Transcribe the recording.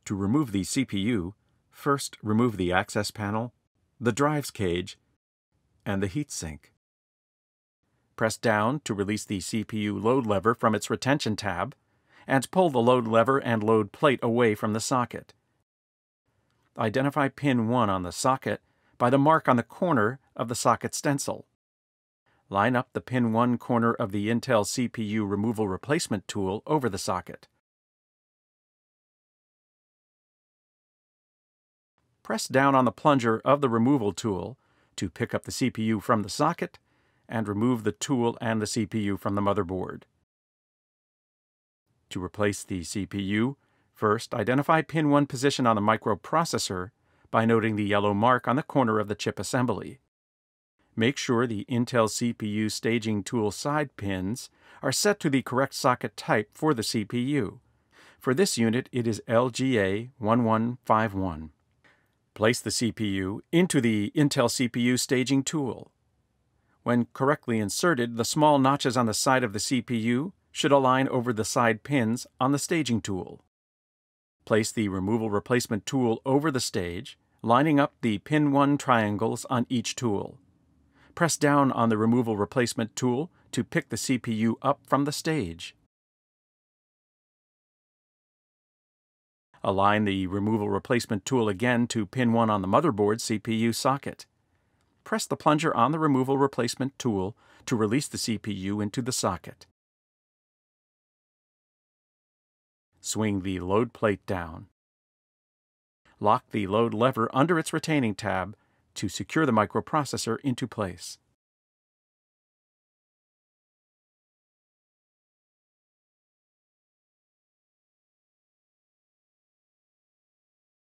To remove the CPU, first remove the access panel, the drives cage, and the heatsink. Press down to release the CPU load lever from its retention tab, and pull the load lever and load plate away from the socket. Identify pin 1 on the socket by the mark on the corner of the socket stencil. Line up the pin 1 corner of the Intel CPU removal replacement tool over the socket. Press down on the plunger of the removal tool to pick up the CPU from the socket and remove the tool and the CPU from the motherboard. To replace the CPU, first identify pin 1 position on the microprocessor by noting the yellow mark on the corner of the chip assembly. Make sure the Intel CPU staging tool side pins are set to the correct socket type for the CPU. For this unit, it is LGA1151. Place the CPU into the Intel CPU staging tool. When correctly inserted, the small notches on the side of the CPU should align over the side pins on the staging tool. Place the removal replacement tool over the stage, lining up the pin 1 triangles on each tool. Press down on the removal replacement tool to pick the CPU up from the stage. Align the removal replacement tool again to pin 1 on the motherboard CPU socket. Press the plunger on the removal replacement tool to release the CPU into the socket. Swing the load plate down. Lock the load lever under its retaining tab to secure the microprocessor into place.